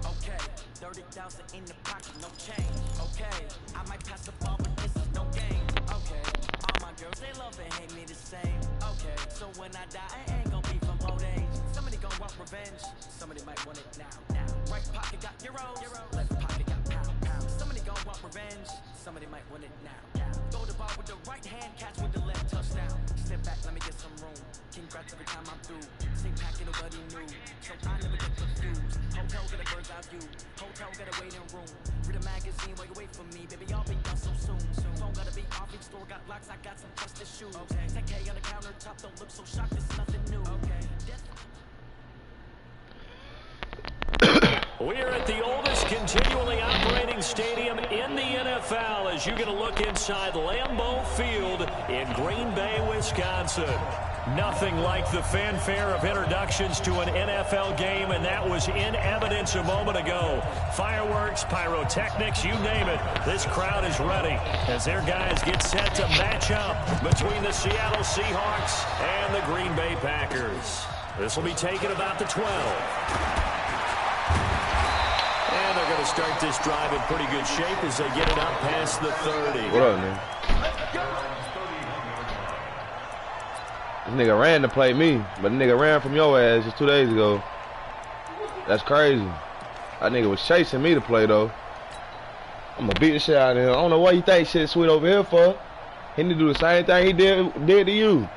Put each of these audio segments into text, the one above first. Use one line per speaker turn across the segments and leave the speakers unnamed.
Okay, 30,000 in the pocket, no change. Okay, I might pass the ball, but this is no game. Okay, all my girls, they love and hate me the same. Okay, so when I die, I ain't gonna be from old age. Somebody gonna want revenge, somebody might want it now. Right pocket got euros, left pocket got pound. Somebody gonna want revenge, somebody might want it now. Throw the ball with the right hand, catch with the left, touchdown. Step back, let me get some room. Congrats every time I'm through. Same packet of what he knew, so I never get confused. Hotel get a bird's eye view, hotel get a waiting room. Read a magazine while you wait for me, baby, I'll be done so soon. Phone gotta be off, each store got locks, I got some trusted shoes. 10K on the countertop, don't look so shocked, it's nothing new.
We're at the oldest continually operating stadium in the NFL as you get a look inside Lambeau Field in Green Bay, Wisconsin. Nothing like the fanfare of introductions to an NFL game, and that was in evidence a moment ago. Fireworks, pyrotechnics, you name it. This crowd is ready as their guys get set to match up between the Seattle Seahawks and the Green Bay Packers. This will be taken about the 12. And they're going to start this drive in pretty good shape as they get it up past the 30.
What up, man? This nigga ran to play me, but the nigga ran from your ass just 2 days ago. That's crazy. That nigga was chasing me to play, though. I'm gonna beat the shit out of him. I don't know what you think shit sweet over here for. He need to do the same thing he did to you.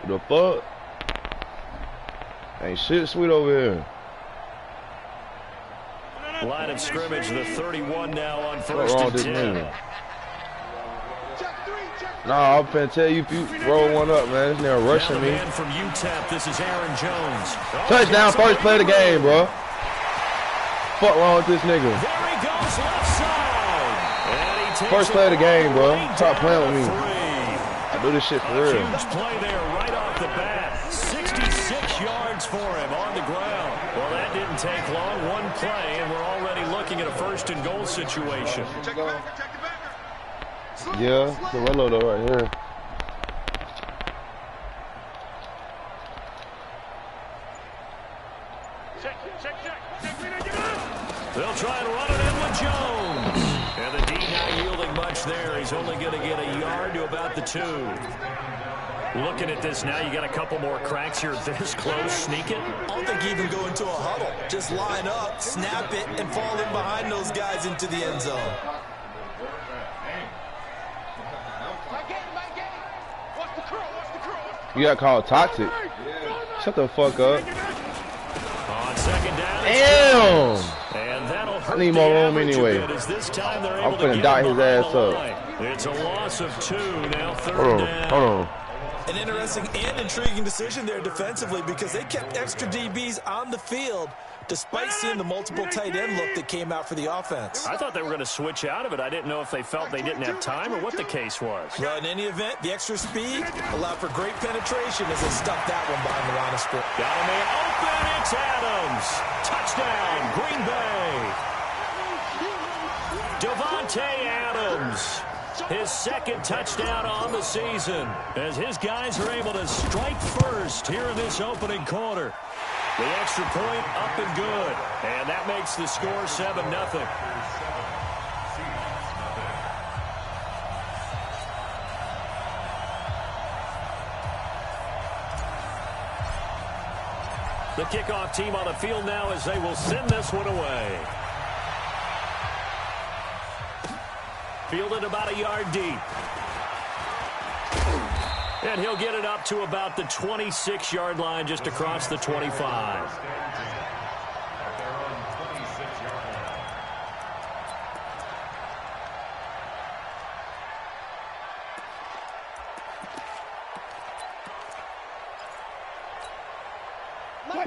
What the fuck? Ain't shit sweet over here.
Line of scrimmage, the 31 now on
What's
first
wrong
and
with this
10.
nigga? Nah, I'm finna tell you if you roll one up, man. This nigga rushing
now the
me.
man from UTEP, this is Aaron Jones.
Touchdown, first play of the game, bro. Fuck wrong with this nigga?
There he goes, left side. And he takes
First play of the game, bro.
right
Stop playing with me.
down the 3.
I do this shit for
A
real.
huge play there right off the bat. 66 yards for him on the ground. Well, that didn't take long. One play, and we're already looking at a first and goal situation.
Yeah, the reload though right here.
They'll try and run it in with Jones. And the D not yielding much there. He's only going to get a yard to about the 2. Looking at this now, you got a couple more cracks here this close. Sneak it.
I don't think you even go into a huddle. Just line up, snap it, and fall in behind those guys into the end zone.
You got called toxic. Shut the fuck up.
On second down.
Damn.
And that'll hurt.
I need more room anyway.
I'm
finna dot his ass up.
It's a loss of 2 now. Third
Hold on,
down.
hold on.
An interesting and intriguing decision there defensively because they kept extra DBs on the field despite seeing the multiple tight end look that came out for the offense.
I thought they were going to switch out of it. I didn't know if they felt they didn't have time or what the case was.
Well, in any event, the extra speed allowed for great penetration as they stuck that one behind the line of scrimmage.
Got a man open. It's Adams. Touchdown, Green Bay. Devontae Adams. His second touchdown on the season as his guys are able to strike first here in this opening quarter. The extra point up and good. And that makes the score 7-0. The kickoff team on the field now as they will send this one away. Fielded about a yard deep. And he'll get it up to about the 26-yard line just across the 25.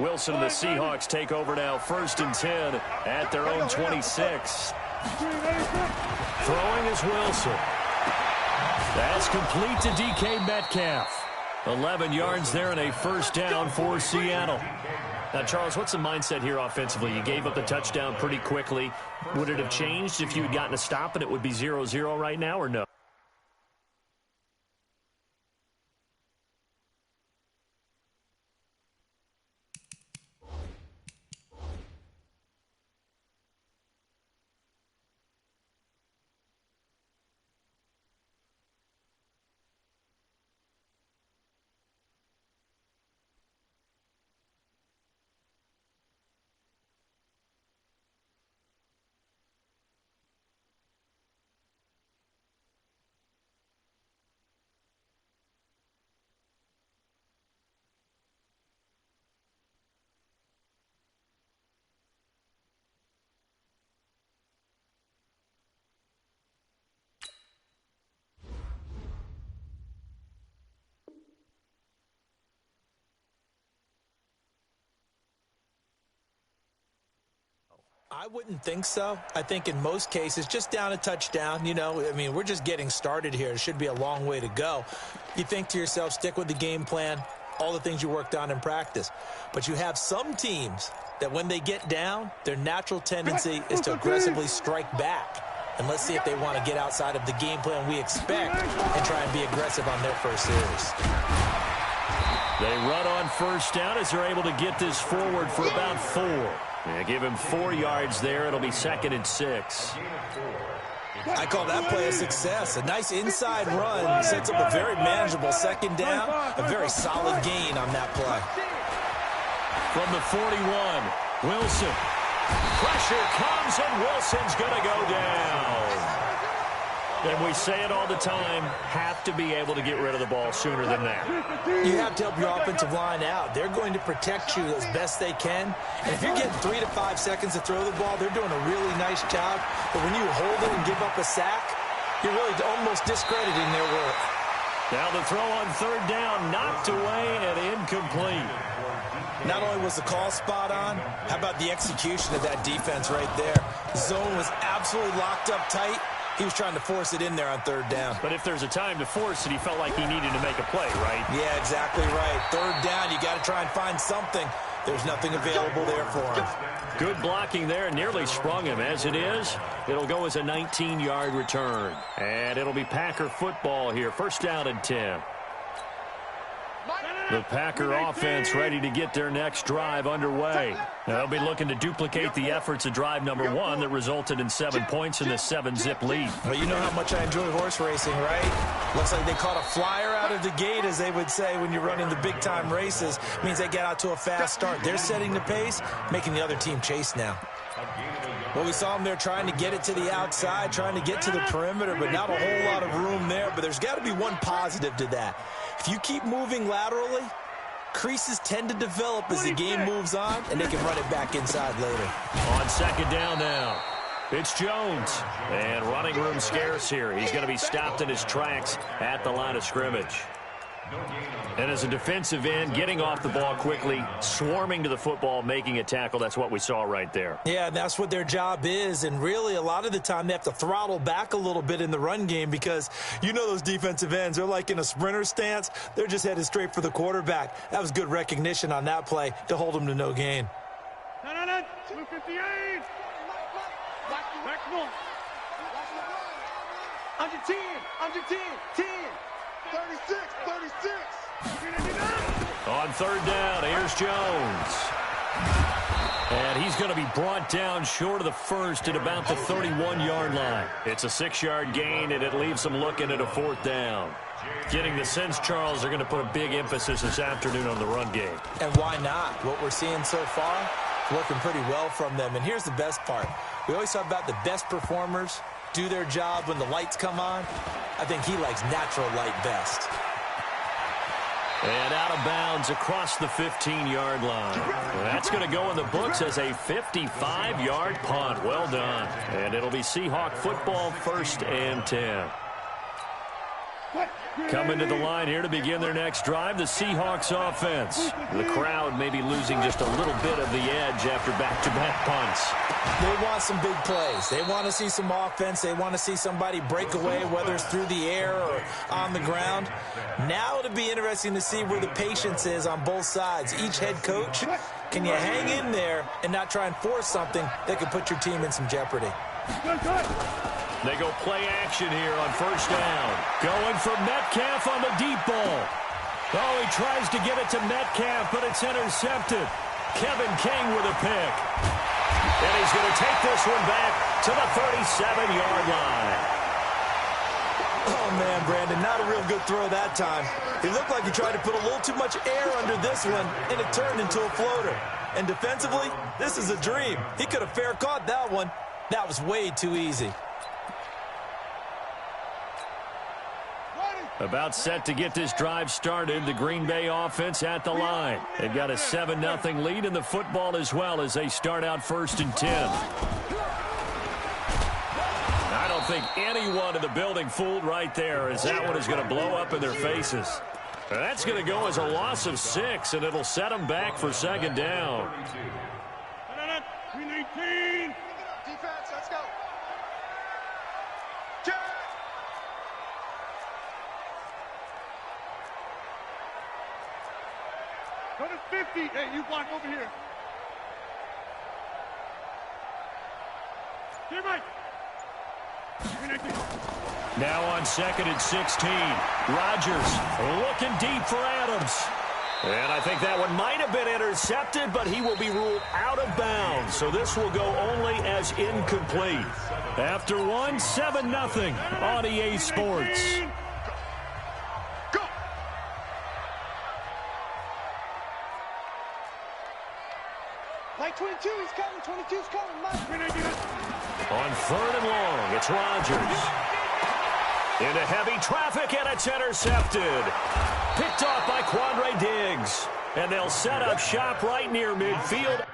Wilson and the Seahawks take over now, 1st and 10 at their own 26. Throwing is Wilson. That's complete to DK Metcalf. 11 yards there and a first down for Seattle. Now, Charles, what's the mindset here offensively? You gave up the touchdown pretty quickly. Would it have changed if you had gotten a stop and it would be 0-0 right now or no?
I wouldn't think so. I think in most cases, just down a touchdown, you know, I mean, we're just getting started here. It should be a long way to go. You think to yourself, stick with the game plan, all the things you worked on in practice. But you have some teams that when they get down, their natural tendency is to aggressively strike back. And let's see if they want to get outside of the game plan we expect and try and be aggressive on their first series.
They run on first down as they're able to get this forward for about 4. Yeah, give him 4 yards there. It'll be 2nd and 6.
I call that play a success. A nice inside run sets up a very manageable second down. A very solid gain on that play.
From the 41, Wilson. Pressure comes, and Wilson's going to go down. And we say it all the time, have to be able to get rid of the ball sooner than that.
You have to help your offensive line out. They're going to protect you as best they can. And if you're getting 3 to 5 seconds to throw the ball, they're doing a really nice job. But when you hold it and give up a sack, you're really almost discrediting their work.
Now the throw on third down, knocked away and incomplete.
Not only was the call spot on, how about the execution of that defense right there? The zone was absolutely locked up tight. He was trying to force it in there on third down.
But if there's a time to force it, he felt like he needed to make a play, right?
Yeah, exactly right. Third down, you got to try and find something. There's nothing available there for him.
Good blocking there, nearly sprung him. As it is, it'll go as a 19-yard return. And it'll be Packer football here. First down and 10. The Packer offense ready to get their next drive underway. Now, they'll be looking to duplicate the efforts of drive number 1 that resulted in 7 points in the 7-zip lead.
Well, you know how much I enjoy horse racing, right? Looks like they caught a flyer out of the gate, as they would say when you're running the big-time races. Means they get out to a fast start. They're setting the pace, making the other team chase now. Well, we saw them there trying to get it to the outside, trying to get to the perimeter, but not a whole lot of room there. But there's got to be one positive to that. If you keep moving laterally, creases tend to develop as the game moves on, and they can run it back inside later.
On second down now, it's Jones. And running room scarce here. He's going to be stopped in his tracks at the line of scrimmage. And as a defensive end, getting off the ball quickly, swarming to the football, making a tackle, that's what we saw right there.
Yeah, that's what their job is, and really a lot of the time they have to throttle back a little bit in the run game because you know those defensive ends, they're like in a sprinter stance. They're just headed straight for the quarterback. That was good recognition on that play to hold them to no gain.
258. Maximum. Under 10, under 10, 10. 36, 36.
On third down, here's Jones. And he's going to be brought down short of the first at about the 31-yard line. It's a 6-yard gain, and it leaves them looking at a fourth down. Getting the sense, Charles, they're going to put a big emphasis this afternoon on the run game.
And why not? What we're seeing so far, working pretty well from them. And here's the best part. We always talk about the best performers do their job when the lights come on. I think he likes natural light best.
And out of bounds across the 15-yard line. That's going to go in the books as a 55-yard punt. Well done. And it'll be Seahawk football, 1st and 10. Coming to the line here to begin their next drive, the Seahawks offense. The crowd may be losing just a little bit of the edge after back-to-back punts.
They want some big plays. They want to see some offense. They want to see somebody break away, whether it's through the air or on the ground. Now it'll be interesting to see where the patience is on both sides. Each head coach, can you hang in there and not try and force something that could put your team in some jeopardy?
They go play action here on first down. Going for Metcalf on the deep ball. Oh, he tries to get it to Metcalf, but it's intercepted. Kevin King with a pick. And he's going to take this one back to the 37-yard line.
Oh, man, Brandon, not a real good throw that time. It looked like he tried to put a little too much air under this one, and it turned into a floater. And defensively, this is a dream. He could have fair caught that one. That was way too easy.
About set to get this drive started, the Green Bay offense at the line. They've got a 7-0 lead in the football as well as they start out 1st and 10. I don't think anyone in the building fooled right there, as that one is going to blow up in their faces. That's going to go as a loss of 6, and it'll set them back for 2nd down.
319. Defense, let's go. Go to 50. Hey, you block over here. Get right.
Now on 2nd and 16. Rodgers looking deep for Adams. And I think that one might have been intercepted, but he will be ruled out of bounds. So this will go only as incomplete. After 7-0 on EA Sports.
Like Mike 22, he's coming. 22's coming, Mike.
On 3rd and long, it's Rodgers. Into heavy traffic, and it's intercepted. Picked off by Quandre Diggs. And they'll set up shop right near midfield.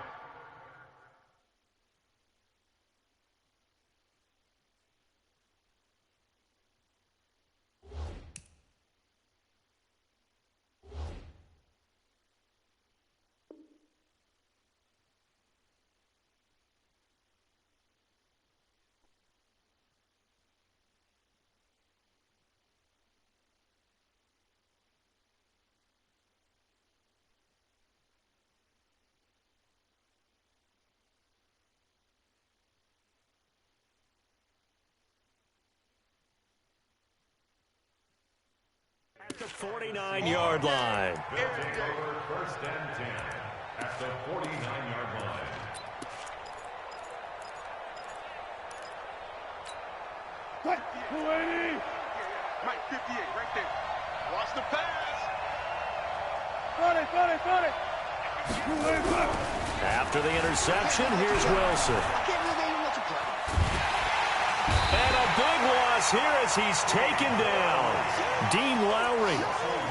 At the 49-yard line.
They'll take over 1st and 10 at the 49-yard line.
Mike 280. Mike 58, right there. Watch the pass. Got it.
After the interception, here's Wilson.
I can't believe they even let you play.
And a big loss here as he's taken down. Dean Lowry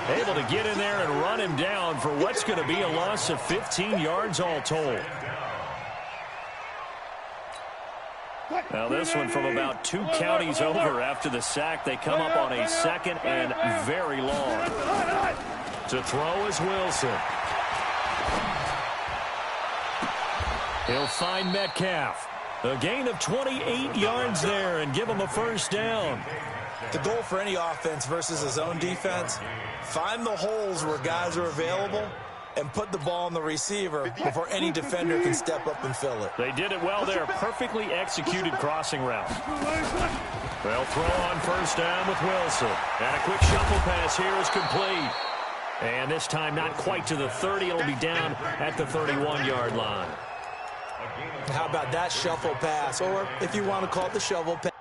able to get in there and run him down for what's going to be a loss of 15 yards all told. Now this one from about 2 counties over after the sack. They come up on a 2nd and very long. To throw is Wilson. He'll find Metcalf. A gain of 28 yards there and give him a 1st down.
The goal for any offense versus his own defense, find the holes where guys are available and put the ball on the receiver before any defender can step up and fill it.
They did it well there. Perfectly executed crossing route. They'll throw on 1st down with Wilson. And a quick shuffle pass here is complete. And this time not quite to the 30. It'll be down at the 31-yard line.
How about that shuffle pass? Or if you want to call it the shovel pass.